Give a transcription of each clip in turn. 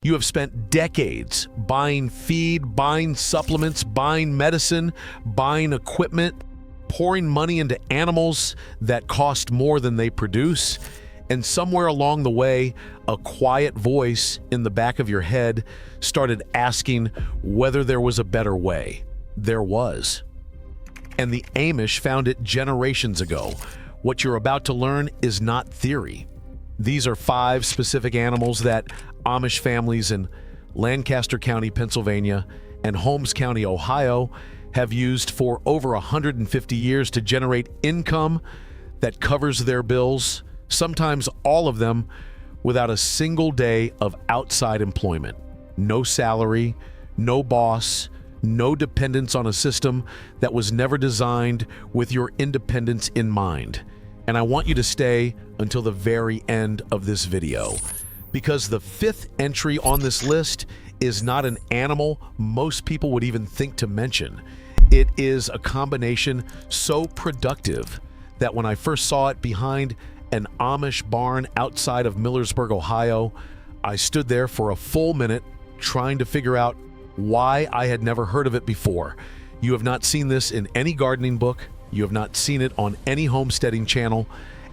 You have spent decades buying feed, buying supplements, buying medicine, buying equipment, pouring money into animals that cost more than they produce, and somewhere along the way, a quiet voice in the back of your head started asking whether there was a better way. There was. And the Amish found it generations ago. What you're about to learn is not theory. These are 5 specific animals that Amish families in Lancaster County, Pennsylvania, and Holmes County, Ohio, have used for over 150 years to generate income that covers their bills, sometimes all of them, without a single day of outside employment. No salary, no boss, no dependence on a system that was never designed with your independence in mind. And I want you to stay until the very end of this video, because the 5th entry on this list is not an animal most people would even think to mention. It is a combination so productive that when I first saw it behind an Amish barn outside of Millersburg, Ohio, I stood there for a full minute trying to figure out why I had never heard of it before. You have not seen this in any gardening book. You have not seen it on any homesteading channel.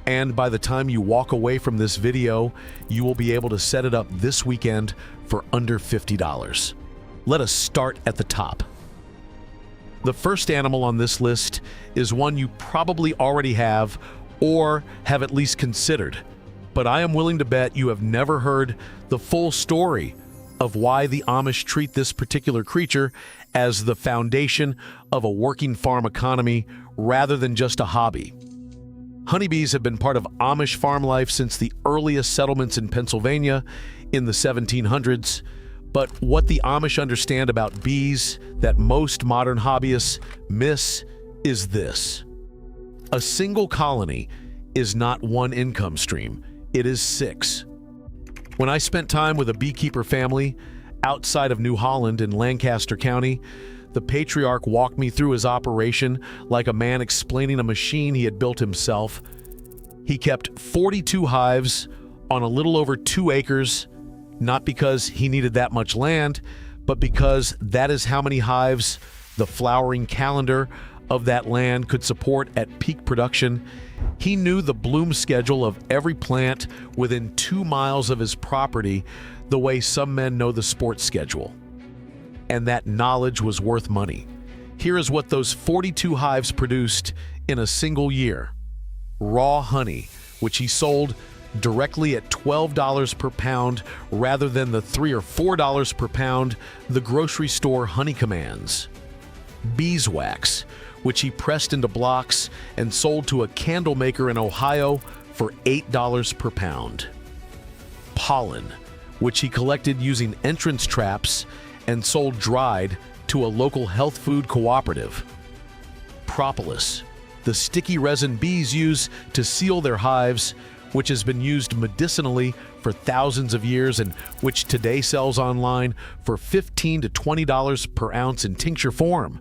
And by the time you walk away from this video, you will be able to set it up this weekend for under $50. Let us start at the top. The first animal on this list is one you probably already have or have at least considered, but I am willing to bet you have never heard the full story of why the Amish treat this particular creature as the foundation of a working farm economy rather than just a hobby. Honeybees have been part of Amish farm life since the earliest settlements in Pennsylvania in the 1700s, but what the Amish understand about bees that most modern hobbyists miss is this. A single colony is not one income stream, it is 6. When I spent time with a beekeeper family outside of New Holland in Lancaster County, the patriarch walked me through his operation like a man explaining a machine he had built himself. He kept 42 hives on a little over 2 acres, not because he needed that much land, but because that is how many hives the flowering calendar of that land could support at peak production. He knew the bloom schedule of every plant within 2 miles of his property the way some men know the sports schedule. And that knowledge was worth money. Here is what those 42 hives produced in a single year. Raw honey, which he sold directly at $12 per pound rather than the $3 or $4 per pound the grocery store honey commands. Beeswax, which he pressed into blocks and sold to a candle maker in Ohio for $8 per pound. Pollen, which he collected using entrance traps and sold dried to a local health food cooperative. Propolis, the sticky resin bees use to seal their hives, which has been used medicinally for thousands of years and which today sells online for $15 to $20 per ounce in tincture form.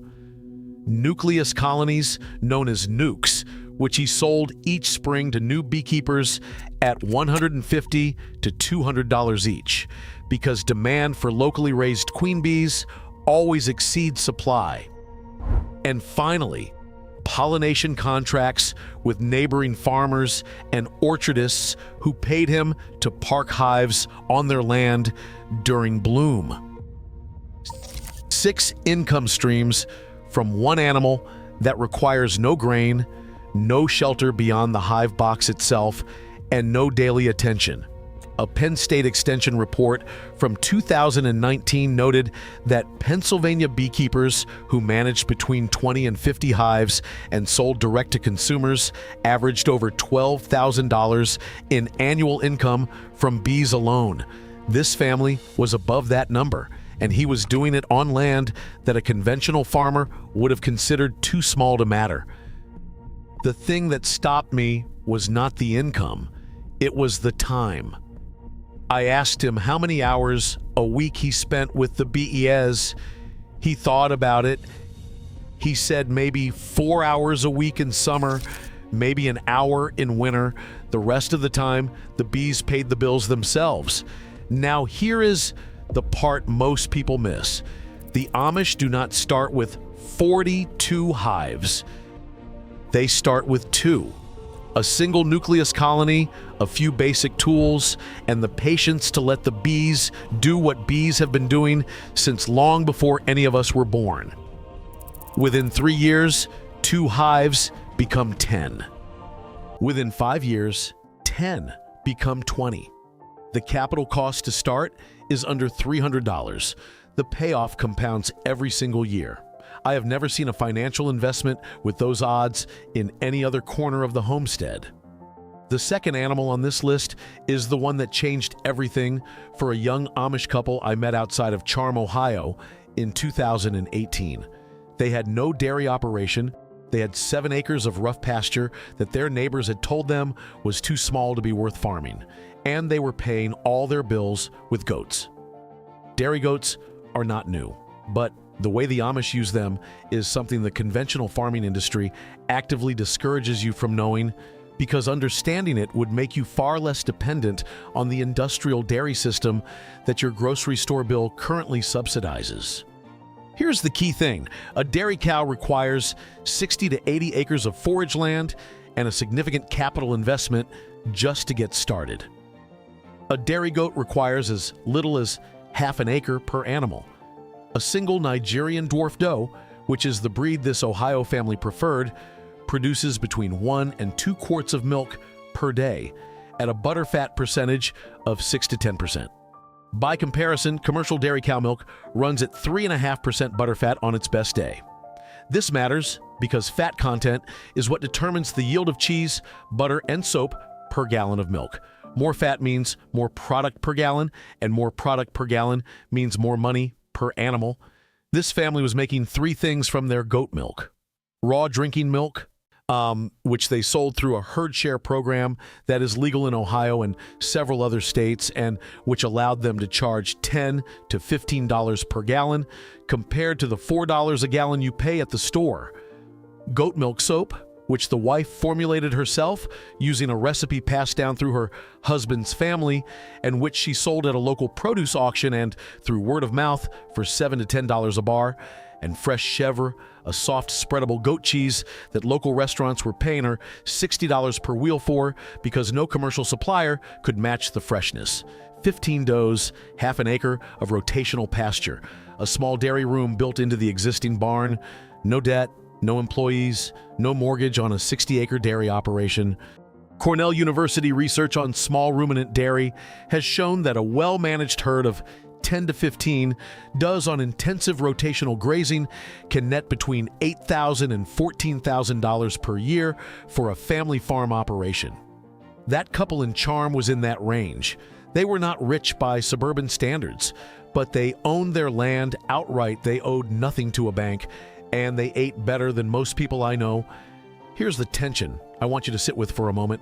Nucleus colonies, known as nukes, which he sold each spring to new beekeepers at $150 to $200 each, because demand for locally raised queen bees always exceeds supply. And finally, pollination contracts with neighboring farmers and orchardists who paid him to park hives on their land during bloom. 6 income streams from one animal that requires no grain, no shelter beyond the hive box itself, and no daily attention. A Penn State Extension report from 2019 noted that Pennsylvania beekeepers who managed between 20 and 50 hives and sold direct to consumers averaged over $12,000 in annual income from bees alone. This family was above that number, and he was doing it on land that a conventional farmer would have considered too small to matter. The thing that stopped me was not the income, it was the time. I asked him how many hours a week he spent with the BES. He thought about it. He said maybe 4 hours a week in summer, maybe an hour in winter. The rest of the time, the bees paid the bills themselves. Now here is the part most people miss. The Amish do not start with 42 hives. They start with 2. A single nucleus colony, a few basic tools, and the patience to let the bees do what bees have been doing since long before any of us were born. Within 3 years, 2 hives become 10. Within 5 years, 10 become 20. The capital cost to start is under $300. The payoff compounds every single year. I have never seen a financial investment with those odds in any other corner of the homestead. The second animal on this list is the one that changed everything for a young Amish couple I met outside of Charm, Ohio in 2018. They had no dairy operation. They had 7 acres of rough pasture that their neighbors had told them was too small to be worth farming, and they were paying all their bills with goats. Dairy goats are not new, but the way the Amish use them is something the conventional farming industry actively discourages you from knowing, because understanding it would make you far less dependent on the industrial dairy system that your grocery store bill currently subsidizes. Here's the key thing. A dairy cow requires 60 to 80 acres of forage land and a significant capital investment just to get started. A dairy goat requires as little as half an acre per animal. A single Nigerian dwarf doe, which is the breed this Ohio family preferred, produces between 1 and 2 quarts of milk per day at a butterfat percentage of 6 to 10%. By comparison, commercial dairy cow milk runs at 3.5% butterfat on its best day. This matters because fat content is what determines the yield of cheese, butter, and soap per gallon of milk. More fat means more product per gallon, and more product per gallon means more money per animal. This family was making 3 things from their goat milk: raw drinking milk, which they sold through a herd share program that is legal in Ohio and several other states, and which allowed them to charge $10 to $15 per gallon compared to the $4 a gallon you pay at the store. Goat milk soap, which the wife formulated herself using a recipe passed down through her husband's family, and which she sold at a local produce auction and through word of mouth for $7 to $10 a bar. And fresh chèvre, a soft spreadable goat cheese that local restaurants were paying her $60 per wheel for because no commercial supplier could match the freshness. 15 does, half an acre of rotational pasture, a small dairy room built into the existing barn, no debt, no employees, no mortgage on a 60-acre dairy operation. Cornell University research on small ruminant dairy has shown that a well-managed herd of 10 to 15 does on intensive rotational grazing can net between $8,000 and $14,000 per year for a family farm operation. That couple in Charm was in that range. They were not rich by suburban standards, but they owned their land outright. They owed nothing to a bank, and they ate better than most people I know. Here's the tension I want you to sit with for a moment.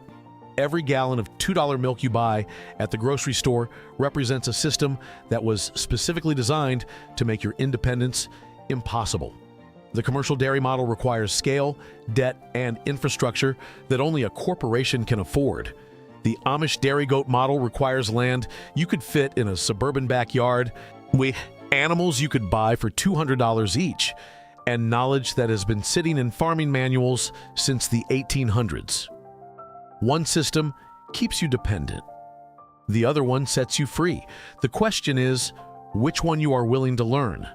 Every gallon of $2 milk you buy at the grocery store represents a system that was specifically designed to make your independence impossible. The commercial dairy model requires scale, debt, and infrastructure that only a corporation can afford. The Amish dairy goat model requires land you could fit in a suburban backyard, with animals you could buy for $200 each, and knowledge that has been sitting in farming manuals since the 1800s. One system keeps you dependent. The other one sets you free. The question is, which one you are willing to learn?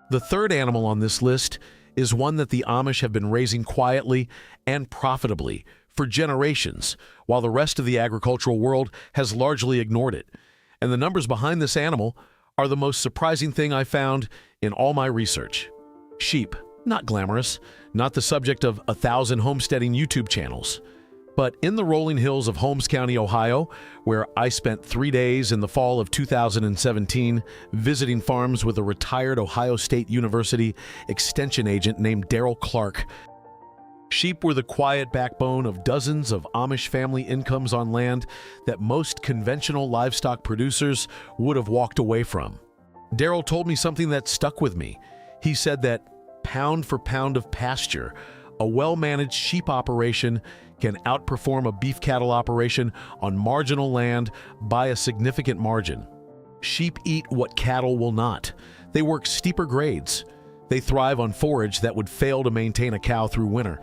The third animal on this list is one that the Amish have been raising quietly and profitably for generations, while the rest of the agricultural world has largely ignored it. And the numbers behind this animal are the most surprising thing I found in all my research. Sheep, not glamorous, not the subject of 1,000 homesteading YouTube channels. But in the rolling hills of Holmes County, Ohio, where I spent 3 days in the fall of 2017 visiting farms with a retired Ohio State University extension agent named Daryl Clark, sheep were the quiet backbone of dozens of Amish family incomes on land that most conventional livestock producers would have walked away from. Daryl told me something that stuck with me. He said that pound for pound of pasture, a well-managed sheep operation can outperform a beef cattle operation on marginal land by a significant margin. Sheep eat what cattle will not. They work steeper grades. They thrive on forage that would fail to maintain a cow through winter.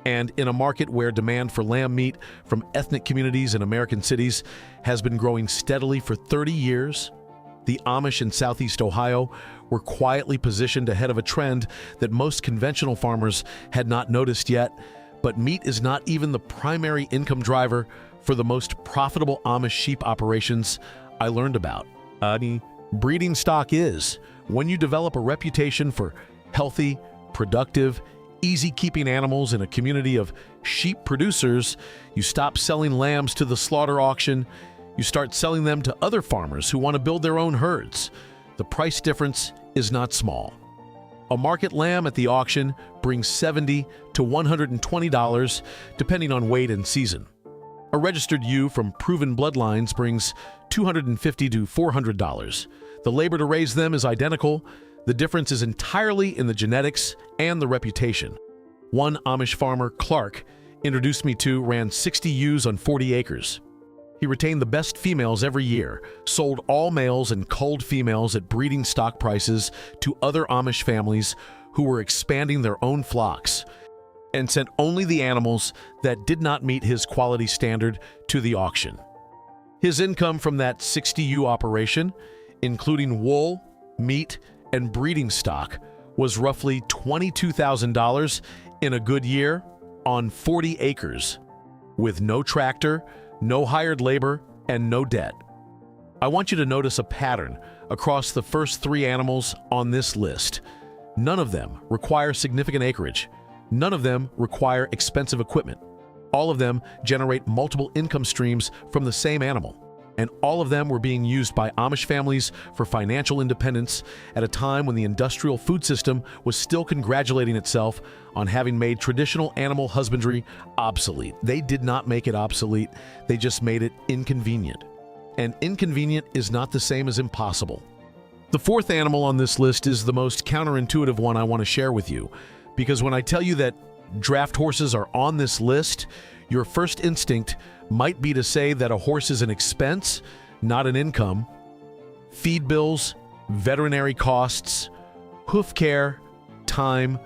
And in a market where demand for lamb meat from ethnic communities in American cities has been growing steadily for 30 years, the Amish in Southeast Ohio were quietly positioned ahead of a trend that most conventional farmers had not noticed yet. But meat is not even the primary income driver for the most profitable Amish sheep operations I learned about. Breeding stock is. When you develop a reputation for healthy, productive, easy-keeping animals in a community of sheep producers, you stop selling lambs to the slaughter auction. You start selling them to other farmers who want to build their own herds. The price difference is not small. A market lamb at the auction brings $70 to $120, depending on weight and season. A registered ewe from proven bloodlines brings $250 to $400. The labor to raise them is identical. The difference is entirely in the genetics and the reputation. One Amish farmer, Clark, introduced me to ran 60 ewes on 40 acres. He retained the best females every year, sold all males and culled females at breeding stock prices to other Amish families who were expanding their own flocks, and sent only the animals that did not meet his quality standard to the auction. His income from that 60 ewe operation, including wool, meat, and breeding stock, was roughly $22,000 in a good year on 40 acres, with no tractor, no hired labor, and no debt. I want you to notice a pattern across the first three animals on this list. None of them require significant acreage. None of them require expensive equipment. All of them generate multiple income streams from the same animal. And all of them were being used by Amish families for financial independence at a time when the industrial food system was still congratulating itself on having made traditional animal husbandry obsolete. They did not make it obsolete, they just made it inconvenient. And inconvenient is not the same as impossible. The fourth animal on this list is the most counterintuitive one I want to share with you, because when I tell you that draft horses are on this list, your first instinct might be to say that a horse is an expense, not an income. Feed bills, veterinary costs, hoof care, time,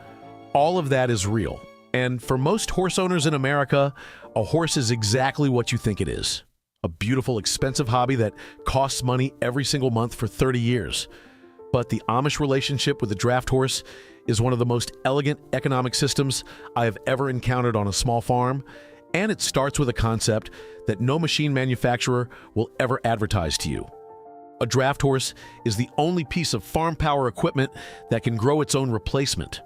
all of that is real. And for most horse owners in America, a horse is exactly what you think it is. A beautiful, expensive hobby that costs money every single month for 30 years. But the Amish relationship with the draft horse is one of the most elegant economic systems I have ever encountered on a small farm. And it starts with a concept that no machine manufacturer will ever advertise to you. A draft horse is the only piece of farm power equipment that can grow its own replacement.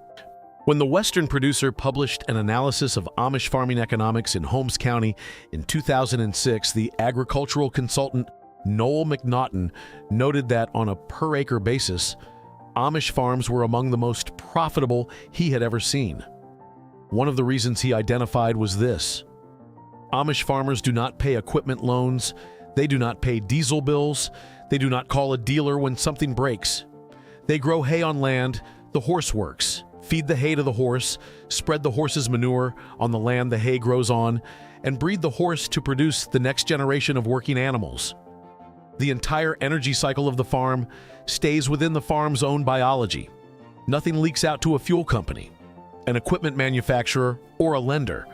When the Western Producer published an analysis of Amish farming economics in Holmes County in 2006, the agricultural consultant Noel McNaughton noted that on a per-acre basis, Amish farms were among the most profitable he had ever seen. One of the reasons he identified was this: Amish farmers do not pay equipment loans, they do not pay diesel bills, they do not call a dealer when something breaks. They grow hay on land, the horse works, feed the hay to the horse, spread the horse's manure on the land the hay grows on, and breed the horse to produce the next generation of working animals. The entire energy cycle of the farm stays within the farm's own biology. Nothing leaks out to a fuel company, an equipment manufacturer, or a lender.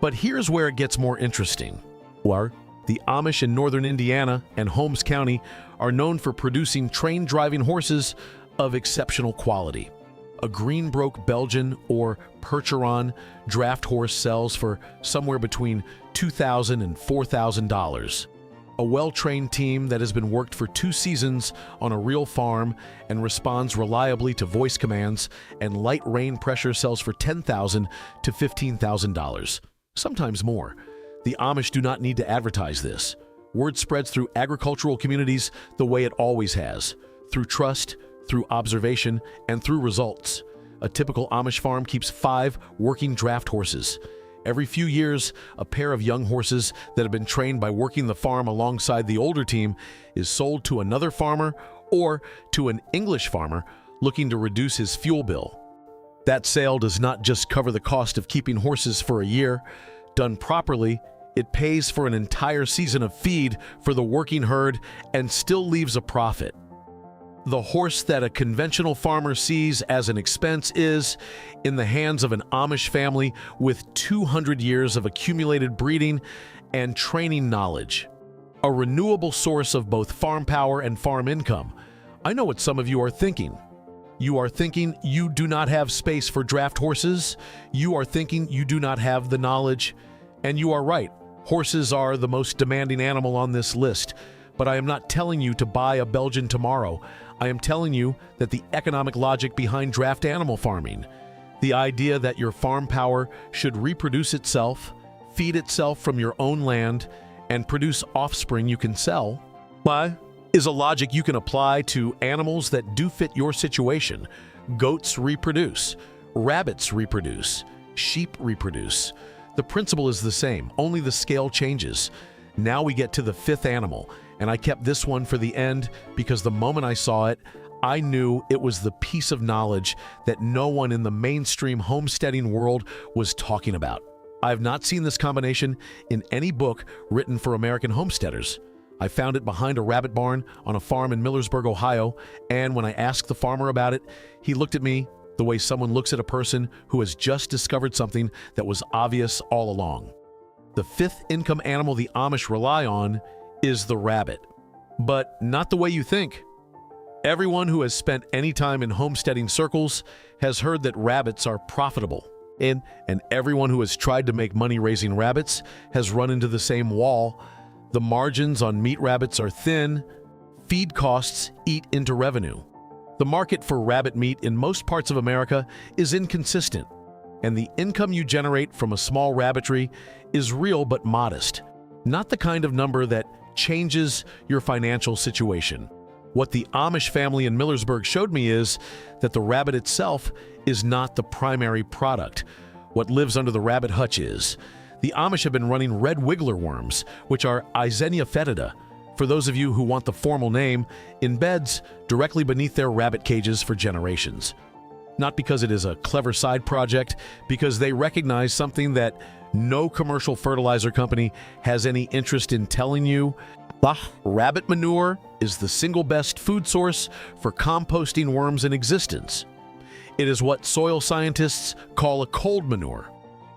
But here's where it gets more interesting. The Amish in northern Indiana and Holmes County are known for producing trained-driving horses of exceptional quality. A Greenbroke Belgian or Percheron draft horse sells for somewhere between $2,000 and $4,000. A well-trained team that has been worked for 2 seasons on a real farm and responds reliably to voice commands and light rain pressure sells for $10,000 to $15,000. Sometimes more. The Amish do not need to advertise this. Word spreads through agricultural communities the way it always has, through trust, through observation, and through results. A typical Amish farm keeps 5 working draft horses. Every few years, a pair of young horses that have been trained by working the farm alongside the older team is sold to another farmer or to an English farmer looking to reduce his fuel bill. That sale does not just cover the cost of keeping horses for a year. Done properly, It pays for an entire season of feed for the working herd and still leaves a profit. The horse that a conventional farmer sees as an expense is, in the hands of an Amish family with 200 years of accumulated breeding and training knowledge, a renewable source of both farm power and farm income. I know what some of you are thinking. You are thinking you do not have space for draft horses. You are thinking you do not have the knowledge. And you are right. Horses are the most demanding animal on this list. But I am not telling you to buy a Belgian tomorrow. I am telling you that the economic logic behind draft animal farming, the idea that your farm power should reproduce itself, feed itself from your own land, and produce offspring you can sell, is a logic you can apply to animals that do fit your situation. Goats reproduce, rabbits reproduce, sheep reproduce. The principle is the same, only the scale changes. Now we get to the fifth animal, and I kept this one for the end because the moment I saw it, I knew it was the piece of knowledge that no one in the mainstream homesteading world was talking about. I have not seen this combination in any book written for American homesteaders. I found it behind a rabbit barn on a farm in Millersburg, Ohio, and when I asked the farmer about it, he looked at me the way someone looks at a person who has just discovered something that was obvious all along. The fifth income animal the Amish rely on is the rabbit, but not the way you think. Everyone who has spent any time in homesteading circles has heard that rabbits are profitable, and everyone who has tried to make money raising rabbits has run into the same wall. The margins on meat rabbits are thin. Feed costs eat into revenue. The market for rabbit meat in most parts of America is inconsistent, and the income you generate from a small rabbitry is real but modest, not the kind of number that changes your financial situation. What the Amish family in Millersburg showed me is that the rabbit itself is not the primary product. What lives under the rabbit hutch is. The Amish have been running red wiggler worms, which are Eisenia fetida, for those of you who want the formal name, in beds directly beneath their rabbit cages for generations. Not because it is a clever side project, because they recognize something that no commercial fertilizer company has any interest in telling you. Rabbit manure is the single best food source for composting worms in existence. It is what soil scientists call a cold manure,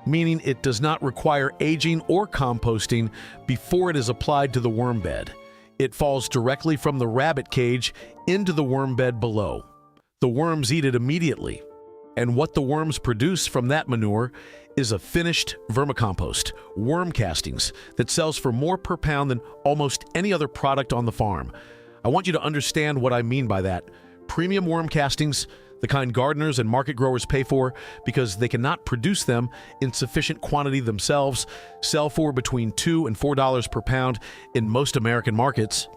meaning it does not require aging or composting before it is applied to the worm bed. It falls directly from the rabbit cage into the worm bed below. The worms eat it immediately, and what the worms produce from that manure is a finished vermicompost, worm castings, that sells for more per pound than almost any other product on the farm. I want you to understand what I mean by that. Premium worm castings, the kind gardeners and market growers pay for because they cannot produce them in sufficient quantity themselves, sell for between $2 and $4 per pound in most American markets.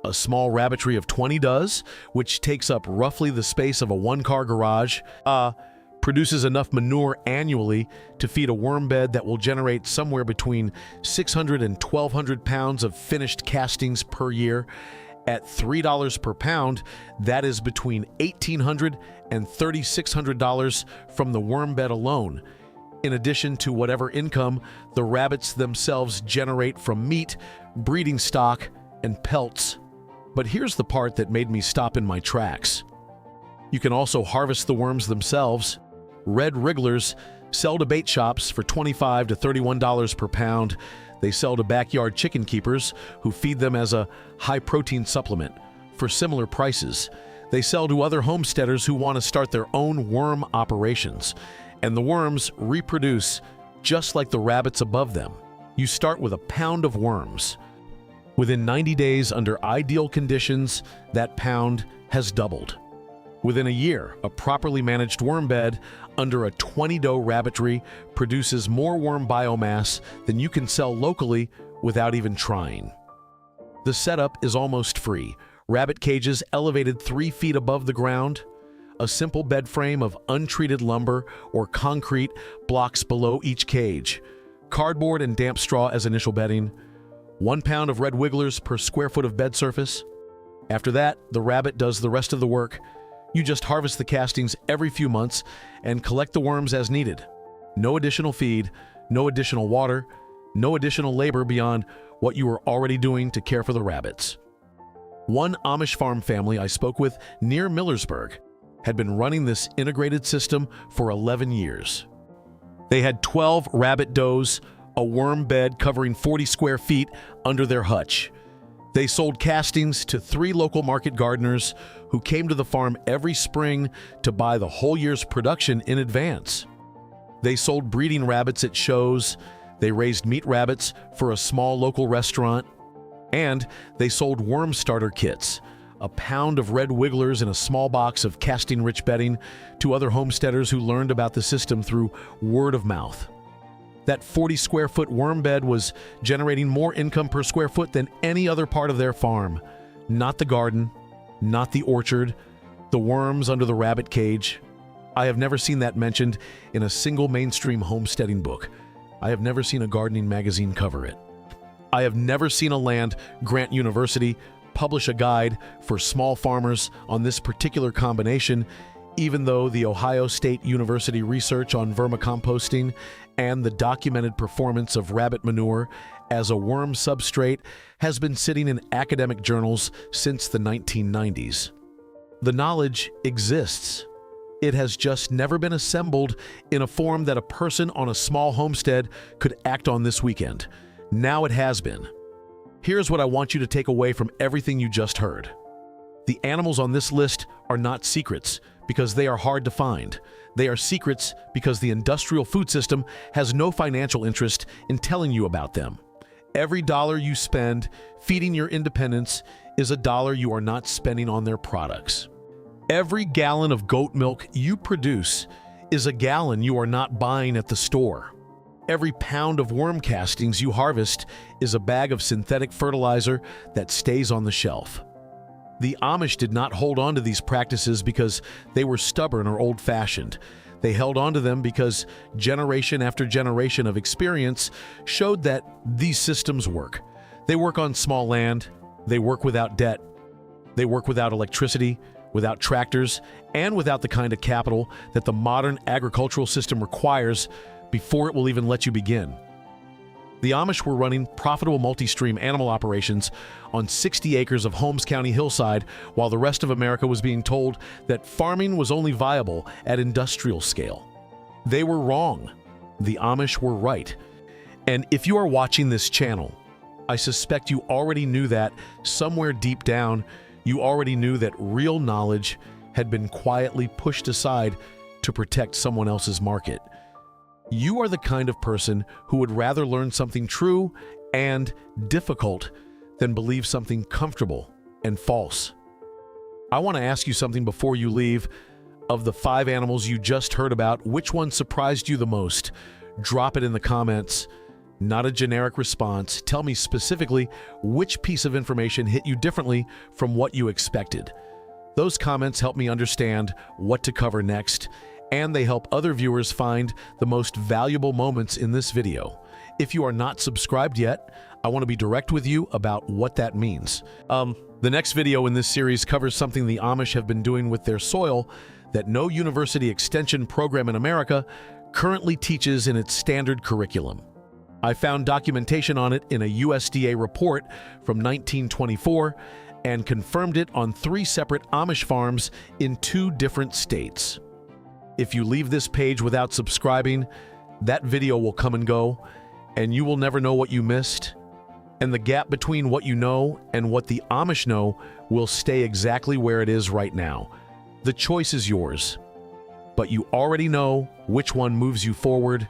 A small rabbitry of 20 does, which takes up roughly the space of a one-car garage, produces enough manure annually to feed a worm bed that will generate somewhere between 600 and 1,200 pounds of finished castings per year. At $3 per pound, that is between $1,800 and $3,600 from the worm bed alone, in addition to whatever income the rabbits themselves generate from meat, breeding stock, and pelts. But here's the part that made me stop in my tracks. You can also harvest the worms themselves. Red wrigglers sell to bait shops for $25 to $31 per pound. They sell to backyard chicken keepers who feed them as a high-protein supplement for similar prices. They sell to other homesteaders who want to start their own worm operations. And the worms reproduce just like the rabbits above them. You start with a pound of worms. Within 90 days, under ideal conditions, that pound has doubled. Within a year, a properly managed worm bed under a 20-doe rabbitry produces more worm biomass than you can sell locally without even trying. The setup is almost free. Rabbit cages elevated 3 feet above the ground. A simple bed frame of untreated lumber or concrete blocks below each cage. Cardboard and damp straw as initial bedding. 1 pound of red wigglers per square foot of bed surface. After that, the rabbit does the rest of the work. You just harvest the castings every few months and collect the worms as needed. No additional feed, no additional water. No additional labor beyond what you are already doing to care for the rabbits. One Amish farm family I spoke with near Millersburg had been running this integrated system for 11 years. They had 12 rabbit does, a worm bed covering 40 square feet under their hutch. They sold castings to 3 local market gardeners who came to the farm every spring to buy the whole year's production in advance. They sold breeding rabbits at shows, they raised meat rabbits for a small local restaurant, and they sold worm starter kits, a pound of red wigglers in a small box of casting-rich bedding, to other homesteaders who learned about the system through word of mouth. That 40-square-foot worm bed was generating more income per square foot than any other part of their farm. Not the garden, not the orchard, the worms under the rabbit cage. I have never seen that mentioned in a single mainstream homesteading book. I have never seen a gardening magazine cover it. I have never seen a land-grant university publish a guide for small farmers on this particular combination, even though the Ohio State University research on vermicomposting and the documented performance of rabbit manure as a worm substrate has been sitting in academic journals since the 1990s. The knowledge exists. It has just never been assembled in a form that a person on a small homestead could act on this weekend. Now it has been. Here's what I want you to take away from everything you just heard. The animals on this list are not secrets because they are hard to find. They are secrets because the industrial food system has no financial interest in telling you about them. Every dollar you spend feeding your independence is a dollar you are not spending on their products. Every gallon of goat milk you produce is a gallon you are not buying at the store. Every pound of worm castings you harvest is a bag of synthetic fertilizer that stays on the shelf. The Amish did not hold on to these practices because they were stubborn or old-fashioned. They held on to them because generation after generation of experience showed that these systems work. They work on small land, they work without debt, they work without electricity, without tractors, and without the kind of capital that the modern agricultural system requires before it will even let you begin. The Amish were running profitable multi-stream animal operations on 60 acres of Holmes County hillside, while the rest of America was being told that farming was only viable at industrial scale. They were wrong. The Amish were right. And if you are watching this channel, I suspect you already knew that somewhere deep down, you already knew that real knowledge had been quietly pushed aside to protect someone else's market. You are the kind of person who would rather learn something true and difficult than believe something comfortable and false. I want to ask you something before you leave. Of the 5 animals you just heard about, which one surprised you the most? Drop it in the comments. Not a generic response. Tell me specifically which piece of information hit you differently from what you expected. Those comments help me understand what to cover next, and they help other viewers find the most valuable moments in this video. If you are not subscribed yet, I want to be direct with you about what that means. The next video in this series covers something the Amish have been doing with their soil that no university extension program in America currently teaches in its standard curriculum. I found documentation on it in a USDA report from 1924 and confirmed it on 3 separate Amish farms in 2 different states. If you leave this page without subscribing, that video will come and go, and you will never know what you missed. And the gap between what you know and what the Amish know will stay exactly where it is right now. The choice is yours, but you already know which one moves you forward